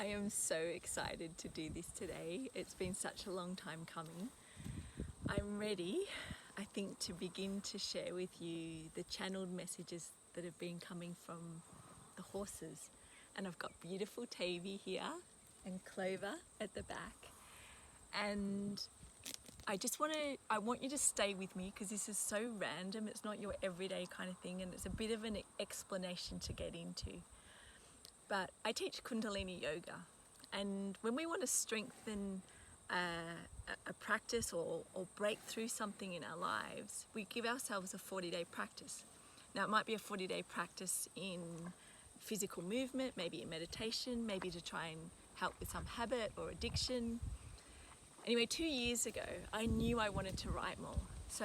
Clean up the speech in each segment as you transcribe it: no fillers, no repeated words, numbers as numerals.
I am so excited to do this today. It's been such a long time coming. I'm ready, I think, to begin to share with you the channeled messages that have been coming from the horses. And I've got beautiful Tavy here and Clover at the back. And I want you to stay with me because this is so random. It's not your everyday kind of thing, and it's a bit of an explanation to get into. But I teach Kundalini yoga, and when we want to strengthen a practice or break through something in our lives, we give ourselves a 40-day practice. Now, it might be a 40-day practice in physical movement, maybe in meditation, maybe to try and help with some habit or addiction. Anyway, 2 years ago, I knew I wanted to write more. So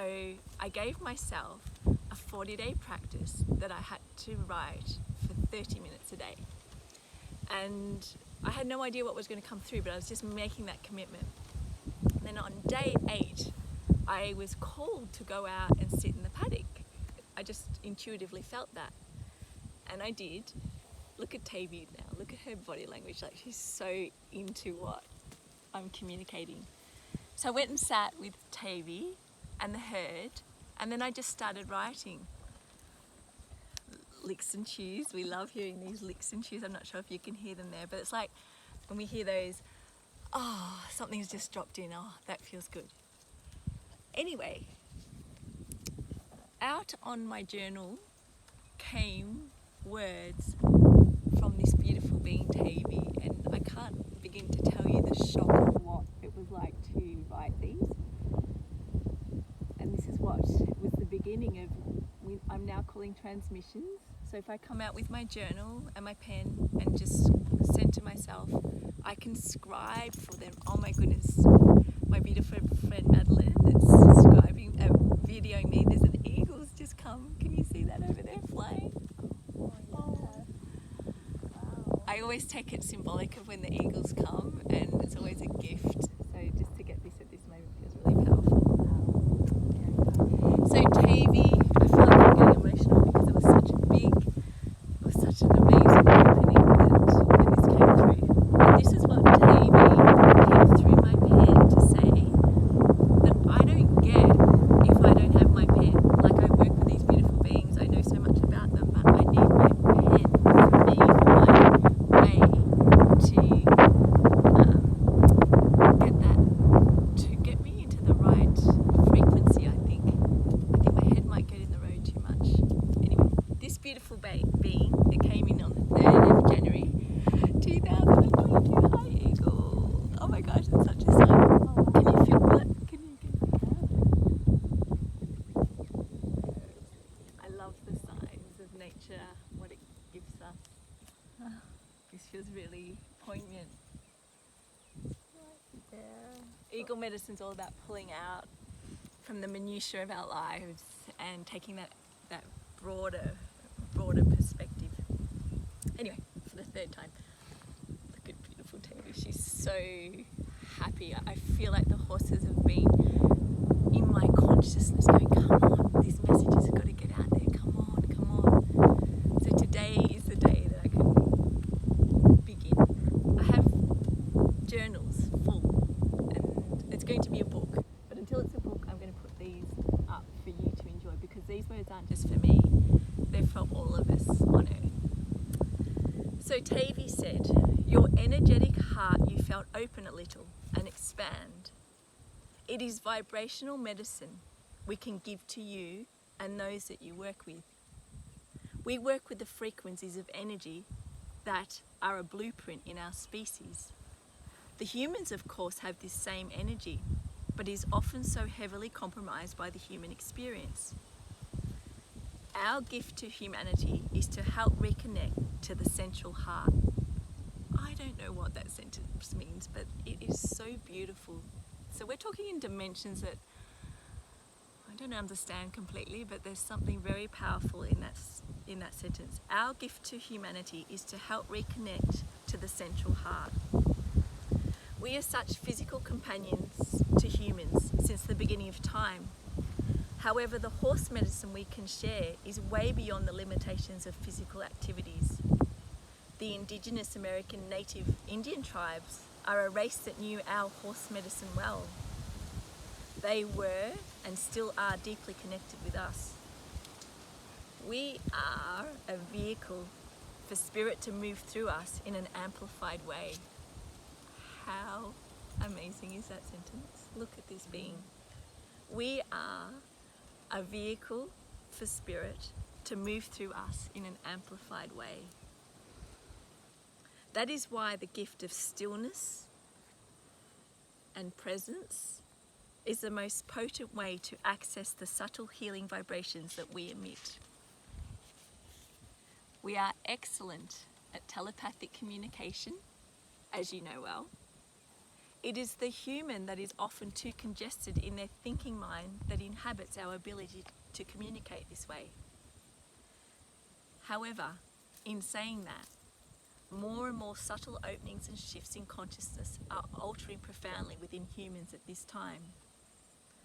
I gave myself a 40-day practice that I had to write for 30 minutes a day. And I had no idea what was going to come through, but I was just making that commitment. And then on day 8, I was called to go out and sit in the paddock. I just intuitively felt that. And I did. Look at Tavy now. Look at her body language. Like, she's so into what I'm communicating. So I went and sat with Tavy and the herd, and then I just started writing. Licks and chews. We love hearing these licks and chews. I'm not sure if you can hear them there, but it's like when we hear those, oh, something's just dropped in. Oh, that feels good. Anyway, out on my journal came words from this beautiful being Tavy, and I can't begin to tell you the shock of what it was like to write these. And this is what was the beginning of, I'm now calling transmissions. So if I come out with my journal and my pen and just said to myself, I can scribe for them. Oh my goodness, my beautiful friend Madeline that's videoing me. There's an eagle's just come. Can you see that over there flying? Oh, yeah. Wow. I always take it symbolic of when the eagles come, and it's always a gift. So just to get this at this moment feels really powerful. So Tavy, I feel like I'm getting emotional because it was such an amazing opening that when this came through. And this is what Tavy came through my pen to say, that I don't get if I don't have my pen. Like, I work with these beautiful beings, I know so much about them, but I need my pen for me, for my way to get me into the right frequency, I think. I think my head might get in the road too much. Anyway, this beautiful being that came in on the 3rd of January 2022. Hi, eagle. Oh my gosh, it's such a sign. Can you feel that? Can you get the cat? I love the signs of nature, what it gives us. This feels really poignant. Eagle medicine's all about pulling out from the minutiae of our lives and taking that broader perspective. Anyway, for the 3rd time, look at beautiful Tavy. She's so happy. I feel like the horses have been in my consciousness going, come on, this message has got to get out there. Come on, come on. So today is the day that I can begin. I have journals full, and it's going to be a book. But until it's a book, I'm going to put these up for you to enjoy, because these words aren't just for me, they're for all of us on earth. So Tavy said, your energetic heart, you felt open a little and expand. It is vibrational medicine we can give to you and those that you work with. We work with the frequencies of energy that are a blueprint in our species. The humans, of course, have this same energy, but is often so heavily compromised by the human experience. Our gift to humanity is to help reconnect to the central heart. I don't know what that sentence means, but it is so beautiful. So we're talking in dimensions that I don't understand completely, but there's something very powerful in that sentence. Our gift to humanity is to help reconnect to the central heart. We are such physical companions to humans since the beginning of time. However, the horse medicine we can share is way beyond the limitations of physical activities. The indigenous American native Indian tribes are a race that knew our horse medicine well. They were and still are deeply connected with us. We are a vehicle for spirit to move through us in an amplified way. How amazing is that sentence? Look at this being. We are a vehicle for spirit to move through us in an amplified way. That is why the gift of stillness and presence is the most potent way to access the subtle healing vibrations that we emit. We are excellent at telepathic communication, as you know well. It is the human that is often too congested in their thinking mind that inhabits our ability to communicate this way. However, in saying that, more and more subtle openings and shifts in consciousness are altering profoundly within humans at this time.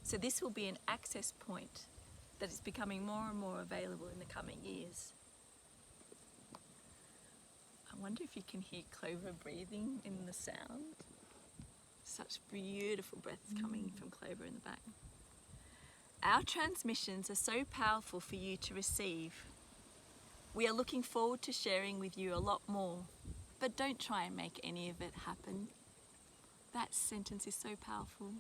So this will be an access point that is becoming more and more available in the coming years. I wonder if you can hear Clover breathing in the sound. Such beautiful breaths coming from Clover in the back. Our transmissions are so powerful for you to receive. We are looking forward to sharing with you a lot more, but don't try and make any of it happen. That sentence is so powerful.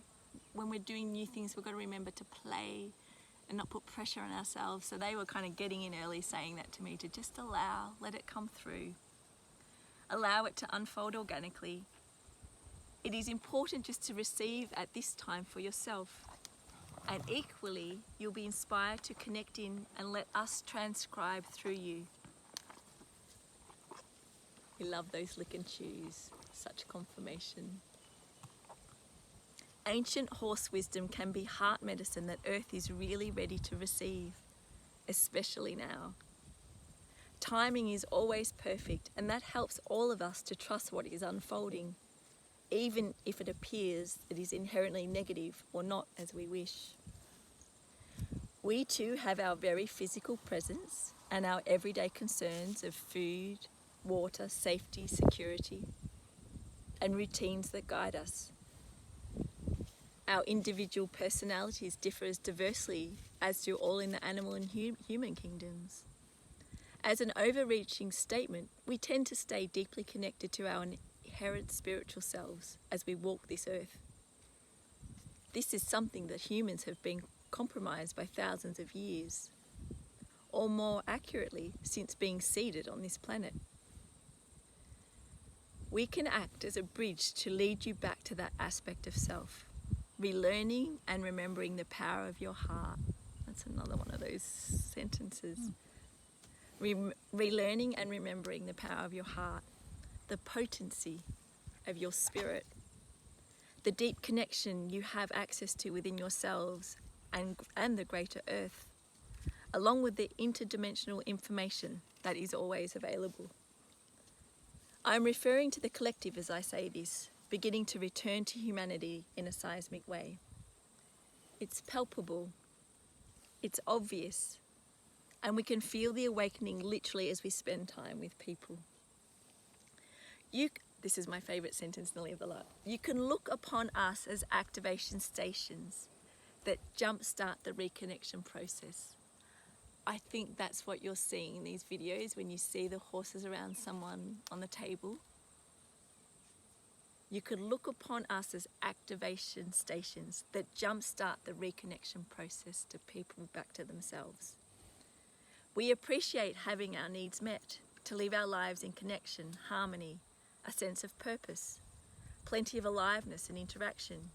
When we're doing new things, we've got to remember to play and not put pressure on ourselves. So they were kind of getting in early saying that to me, to just allow, let it come through. Allow it to unfold organically. It is important just to receive at this time for yourself. And equally, you'll be inspired to connect in and let us transcribe through you. We love those lick and chews. Such confirmation. Ancient horse wisdom can be heart medicine that Earth is really ready to receive, especially now. Timing is always perfect, and that helps all of us to trust what is unfolding, even if it appears it is inherently negative or not as we wish. We too have our very physical presence and our everyday concerns of food, water, safety, security, and routines that guide us. Our individual personalities differ as diversely as do all in the animal and human kingdoms. As an overreaching statement, we tend to stay deeply connected to our inherent spiritual selves as we walk this earth. This is something that humans have been compromised by thousands of years, or more accurately, since being seeded on this planet. We can act as a bridge to lead you back to that aspect of self, relearning and remembering the power of your heart. That's another one of those sentences. Relearning and remembering the power of your heart, the potency of your spirit, the deep connection you have access to within yourselves and the greater earth, along with the interdimensional information that is always available. I am referring to the collective as I say this, beginning to return to humanity in a seismic way. It's palpable, it's obvious, and we can feel the awakening literally as we spend time with people. This is my favourite sentence in the lot. You can look upon us as activation stations that jumpstart the reconnection process. I think that's what you're seeing in these videos when you see the horses around someone on the table. You can look upon us as activation stations that jumpstart the reconnection process to people back to themselves. We appreciate having our needs met, to live our lives in connection, harmony, a sense of purpose, plenty of aliveness and interaction,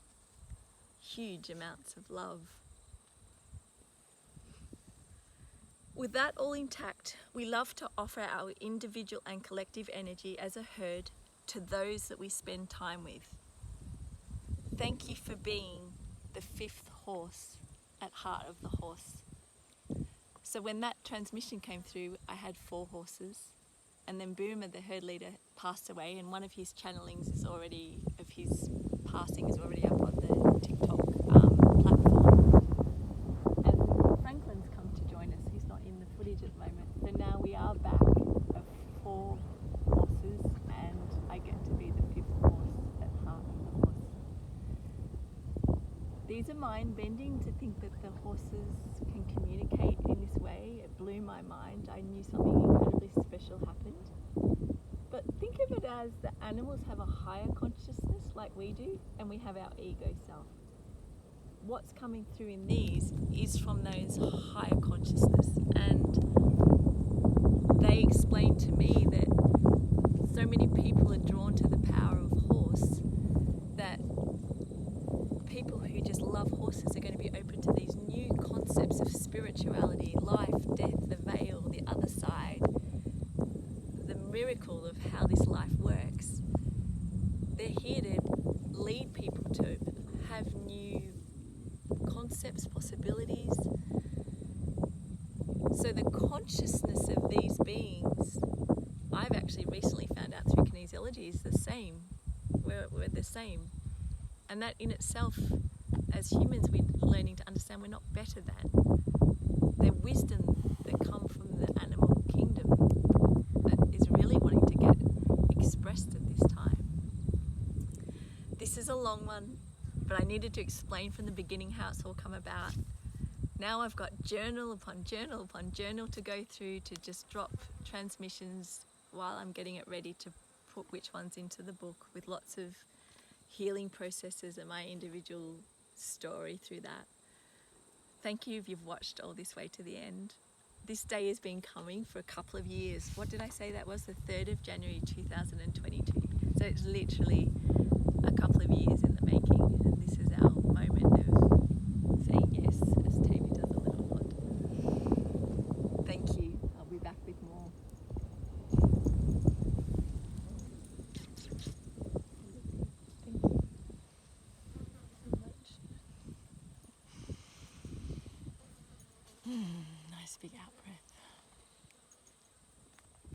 huge amounts of love. With that all intact, we love to offer our individual and collective energy as a herd to those that we spend time with. Thank you for being the fifth horse at Heart of the Horse. So when that transmission came through, I had 4 horses, and then Boomer, the herd leader, passed away, and one of his channelings is already, of his passing, is already up on the TikTok platform. And Franklin's come to join us. He's not in the footage at the moment. So now we are back of 4 horses these are mind-bending to think that the horses can communicate in this way. It blew my mind. I knew something incredibly special happened. But think of it as the animals have a higher consciousness like we do, and we have our ego self. What's coming through in these is from those higher consciousness, and they explained to me that so many people are drawn to the power of horse that people who just love horses are going to be open to these new concepts of spirituality, life, death, the veil, the other side, the miracle of how this life works. They're here to lead people to have new concepts, possibilities. So the consciousness of these beings, I've actually recently found out through kinesiology, is the same. We're the same. And that in itself, as humans, we're learning to understand we're not better than. The wisdom that come from the animal kingdom that is really wanting to get expressed at this time. This is a long one, but I needed to explain from the beginning how it's all come about. Now I've got journal upon journal upon journal to go through, to just drop transmissions while I'm getting it ready to put which ones into the book, with lots of healing processes and my individual story through that. Thank you if you've watched all this way to the end. This day has been coming for a couple of years. What did I say that was? The 3rd of January 2022. So it's literally a couple of years in the making, and this is our moment of saying yes, as Tammy does a little nod. Thank you. I'll be back with more. Nice big out breath.